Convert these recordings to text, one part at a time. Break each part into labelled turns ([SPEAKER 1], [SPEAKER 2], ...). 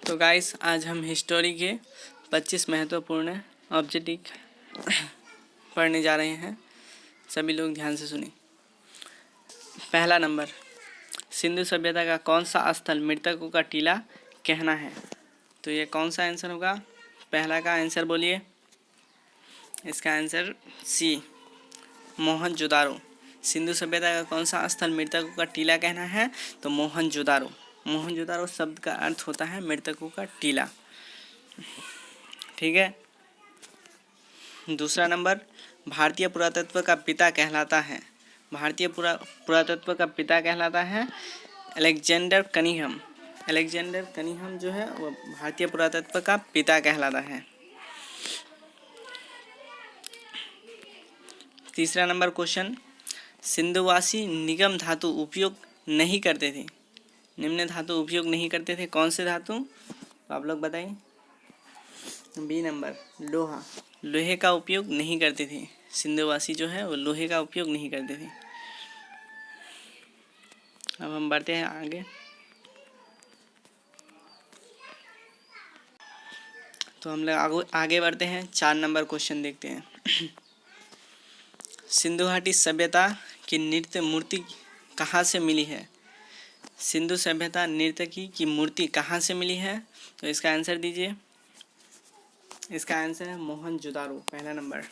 [SPEAKER 1] तो गाइस आज हम हिस्टोरी के 25 महत्वपूर्ण ऑब्जेक्टिव पढ़ने जा रहे हैं। सभी लोग ध्यान से सुनिए। पहला नंबर, सिंधु सभ्यता का कौन सा स्थल मृतकों का टीला कहना है? तो ये कौन सा आंसर होगा? पहला का आंसर बोलिए। इसका आंसर सी, मोहनजोदारो। सिंधु सभ्यता का कौन सा स्थल मृतकों का टीला कहना है? तो मोहनजोदारो। मोहनजोदारो शब्द का अर्थ होता है मृतकों का टीला। ठीक है। दूसरा नंबर, भारतीय पुरातत्व का पिता कहलाता है। भारतीय पुरातत्व का पिता कहलाता है अलेक्जेंडर कनिंघम। अलेक्जेंडर कनिंघम जो है वो भारतीय पुरातत्व का पिता कहलाता है। तीसरा नंबर क्वेश्चन, सिंधुवासी निगम धातु उपयोग नहीं करते थे। निम्न धातु उपयोग नहीं करते थे, कौन से धातु? तो आप लोग बताइए। बी नंबर, लोहा। लोहे का उपयोग नहीं करते थे। सिंधुवासी जो है वो लोहे का उपयोग नहीं करते थे। अब हम बढ़ते हैं आगे। तो हम लोग आगे बढ़ते हैं। 4 नंबर क्वेश्चन देखते हैं। सिंधु घाटी सभ्यता की नृत्य मूर्ति कहाँ से मिली है? सिंधु सभ्यता नर्तकी की मूर्ति कहाँ से मिली है? तो इसका आंसर दीजिए। इसका आंसर है मोहनजोदारो। पहला नंबर,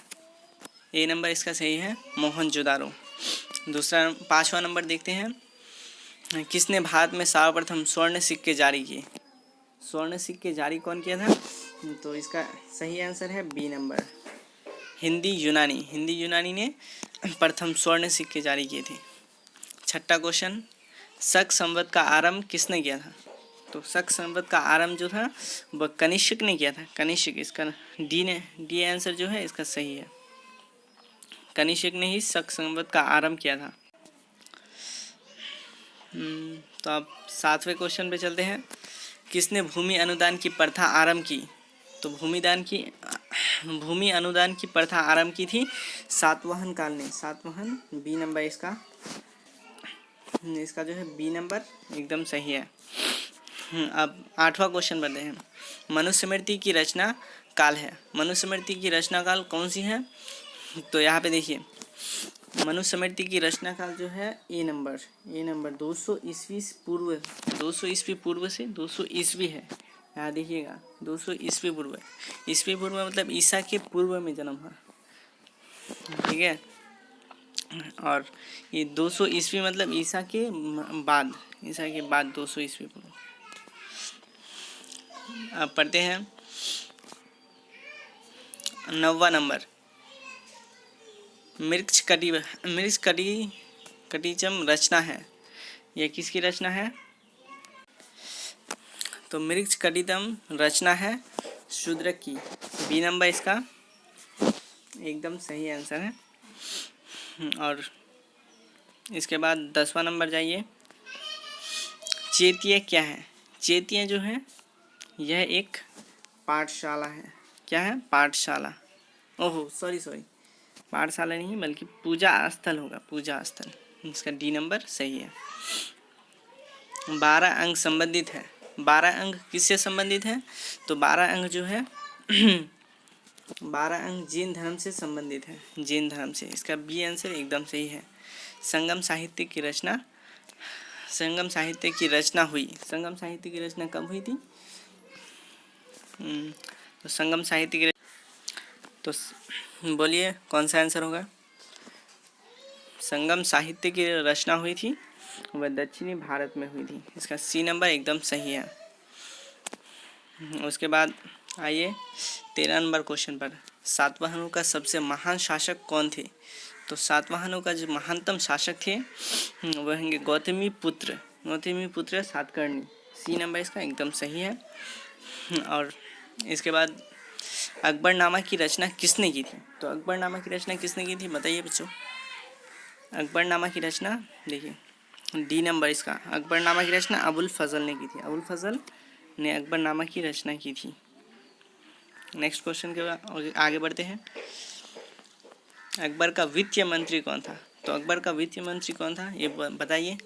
[SPEAKER 1] ए नंबर इसका सही है, मोहनजोदारो। दूसरा 5वां नंबर देखते हैं। किसने भारत में सर्वप्रथम स्वर्ण सिक्के जारी किए? स्वर्ण सिक्के जारी कौन किया था? तो इसका सही आंसर है बी नंबर, हिंदी यूनानी। हिंदी यूनानी ने प्रथम स्वर्ण सिक्के जारी किए थे। 6वां क्वेश्चन, शक संवत का आरंभ किसने किया था? तो शक संवत का आरंभ जो था वह कनिष्क ने किया था। कनिष्क, इसका डी आंसर जो है इसका सही है। कनिष्क ने ही शक संवत का आरंभ किया था। तो अब 7वें क्वेश्चन पे चलते हैं। किसने भूमि अनुदान की प्रथा आरंभ की? तो भूमि अनुदान की प्रथा आरंभ की थी सातवाहन काल ने। सातवाहन, बी नंबर इसका जो है बी नंबर एकदम सही है। अब 8वां क्वेश्चन बढ़ते हैं। मनुस्मृति की रचना काल है। मनुस्मृति की रचना काल कौन सी है? तो यहाँ पे देखिए, मनुस्मृति की रचना काल जो है ए नंबर 200 ईस्वी पूर्व। 200 ईस्वी पूर्व से 200 ईस्वी है। यहाँ देखिएगा 200 ईस्वी पूर्व। ईस्वी पूर्व मतलब ईसा के पूर्व में जन्म हुआ। ठीक है। और ये 200 ईस्वी मतलब ईसा के बाद 200 ईस्वी पूर्व। अब पढ़ते हैं 9वां नंबर, मृक्ष कटिचम रचना है। यह किसकी रचना है? तो मृक्ष कटितम रचना है शूद्रक की। बी नंबर इसका एकदम सही आंसर है। और इसके बाद 10वां नंबर जाइए। चेतीय क्या है? चेतीय जो है यह एक पाठशाला है। क्या है? पाठशाला। ओहो सॉरी, पाठशाला नहीं बल्कि पूजा स्थल होगा, पूजा स्थल। इसका डी नंबर सही है। 12 अंग संबंधित है। 12 अंग किससे संबंधित है? तो 12 अंग जो है 12 अंग जैन धर्म से संबंधित है। जैन धर्म से। इसका बी आंसर एकदम सही है। संगम साहित्य की रचना हुई। संगम साहित्य की रचना कब हुई थी? तो संगम साहित्य की तो बोलिए कौन सा आंसर होगा? संगम साहित्य की रचना हुई थी वह दक्षिणी भारत में हुई थी। इसका सी नंबर एकदम सही है। उसके बाद आइए 13 नंबर क्वेश्चन पर। सातवाहनों का सबसे महान शासक कौन थे? तो सातवाहनों का जो महानतम शासक थे वह होंगे गौतमी पुत्र सातकर्णी। सी नंबर इसका एकदम सही है। और इसके बाद अकबरनामा की रचना किसने की थी? तो अकबरनामा की रचना किसने की थी बताइए बच्चों। अकबरनामा की रचना देखिए, डी नंबर इसका, अकबरनामा की रचना अबुल फजल ने की थी। अबुल फजल ने अकबरनामा की रचना की थी। नेक्स्ट क्वेश्चन के बाद आगे बढ़ते हैं। अकबर का वित्तीय मंत्री कौन था? तो अकबर का वित्तीय मंत्री कौन था ये बताइए।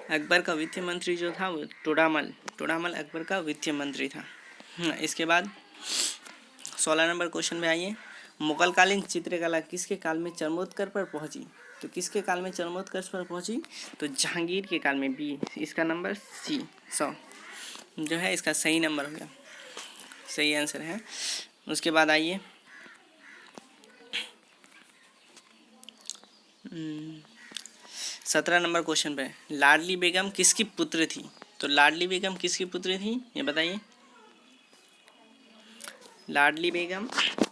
[SPEAKER 1] अकबर का वित्त मंत्री जो था वो टोडामल अकबर का वित्त मंत्री था। इसके बाद 16 नंबर क्वेश्चन में आइए, मुगलकालीन चित्रकला किसके काल में चरमोत्कर्ष पर पहुंची? तो किसके काल में चरमोत्कर्ष पर पहुंची? तो जहांगीर के काल में। बी, इसका नंबर सी 100 जो है इसका सही नंबर हो गया, सही आंसर है। उसके बाद आइए 17 नंबर क्वेश्चन पे, लाडली बेगम किसकी पुत्र थी? तो लाडली बेगम किसकी पुत्री थी ये बताइए। लाडली बेगम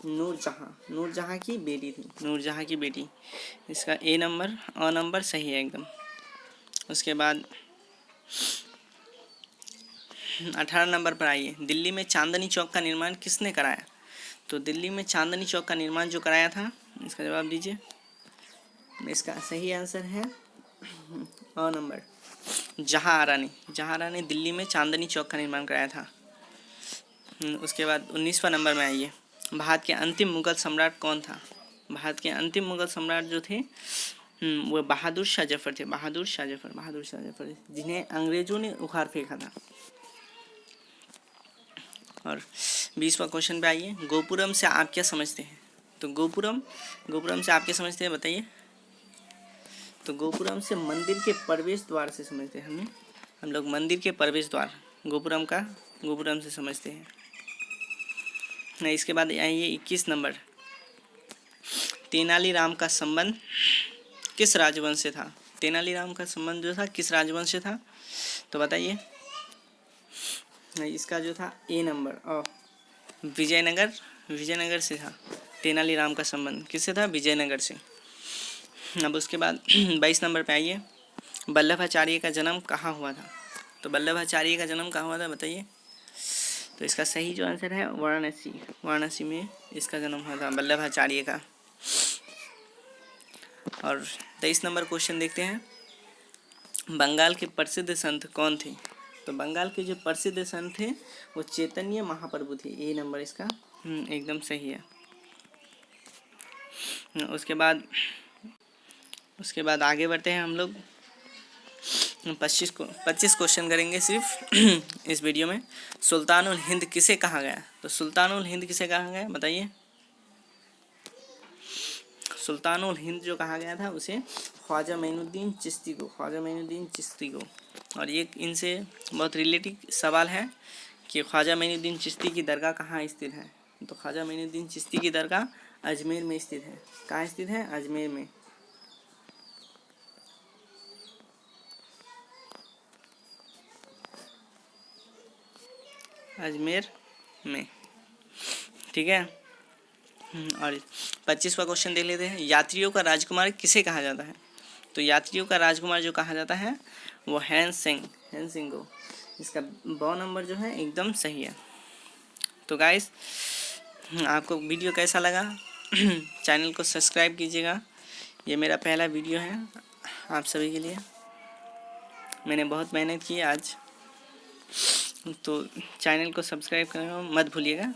[SPEAKER 1] नूरजहां की बेटी थी, नूरजहां की बेटी। इसका ए नंबर सही है एकदम। उसके बाद 18 नंबर पर आइए, दिल्ली में चांदनी चौक का निर्माण किसने कराया? तो दिल्ली में चांदनी चौक का निर्माण जो कराया था, इसका जवाब दीजिए। इसका सही आंसर है अ नंबर, जहांआरा ने दिल्ली में चांदनी चौक का निर्माण कराया था। उसके बाद 19वां नंबर में आइए, भारत के अंतिम मुगल सम्राट कौन था? भारत के अंतिम मुगल सम्राट जो थे वो बहादुर शाह जफर थे, बहादुर शाह जफर, जिन्हें अंग्रेजों ने उखाड़ फेंका था। और 20वां क्वेश्चन पे आइए, गोपुरम से आप क्या समझते हैं? तो गोपुरम से आप क्या समझते हैं बताइए। तो गोपुरम से मंदिर के प्रवेश द्वार से समझते हैं हम लोग मंदिर के प्रवेश द्वार गोपुरम से समझते हैं। इसके बाद आइए 21 नंबर, तेनालीराम का संबंध किस राजवंश से था? तेनालीराम का संबंध जो था किस राजवंश से था? तो बताइए। इसका जो था ए नंबर विजयनगर से था। तेनालीराम का संबंध किससे था? विजयनगर से। अब उसके बाद 22 नंबर पे आइए, वल्लभाचार्य का जन्म कहाँ हुआ था? तो वल्लभाचार्य का जन्म कहाँ हुआ था बताइए। तो इसका सही जो आंसर है वाराणसी में इसका जन्म हुआ था वल्लभाचार्य का। और 23 नंबर क्वेश्चन देखते हैं, बंगाल के प्रसिद्ध संत कौन थे? तो बंगाल के जो प्रसिद्ध संत थे वो चैतन्य महाप्रभु थे। ए नंबर इसका एकदम सही है। उसके बाद आगे बढ़ते हैं हम लोग। 25 क्वेश्चन करेंगे सिर्फ इस वीडियो में। सुल्तानुल हिंद किसे कहा गया? तो सुल्तानुल हिंद किसे कहा गया बताइए। सुल्तानुल हिंद जो कहा गया था उसे ख्वाजा मोइनुद्दीन चिश्ती को। और ये इनसे बहुत रिलेटेड सवाल है कि ख्वाजा मोइनुद्दीन चिश्ती की दरगाह कहाँ स्थित है? तो ख्वाजा मोइनुद्दीन चिश्ती की दरगाह अजमेर में स्थित है। कहाँ स्थित है? अजमेर में। ठीक है। और 25वां क्वेश्चन देख लेते हैं, यात्रियों का राजकुमार किसे कहा जाता है? तो यात्रियों का राजकुमार जो कहा जाता है वो हैंसिंग को। इसका 2 नंबर जो है एकदम सही है। तो गाइस आपको वीडियो कैसा लगा? चैनल को सब्सक्राइब कीजिएगा। ये मेरा पहला वीडियो है आप सभी के लिए। मैंने बहुत मेहनत की आज, तो चैनल को सब्सक्राइब करना मत भूलिएगा।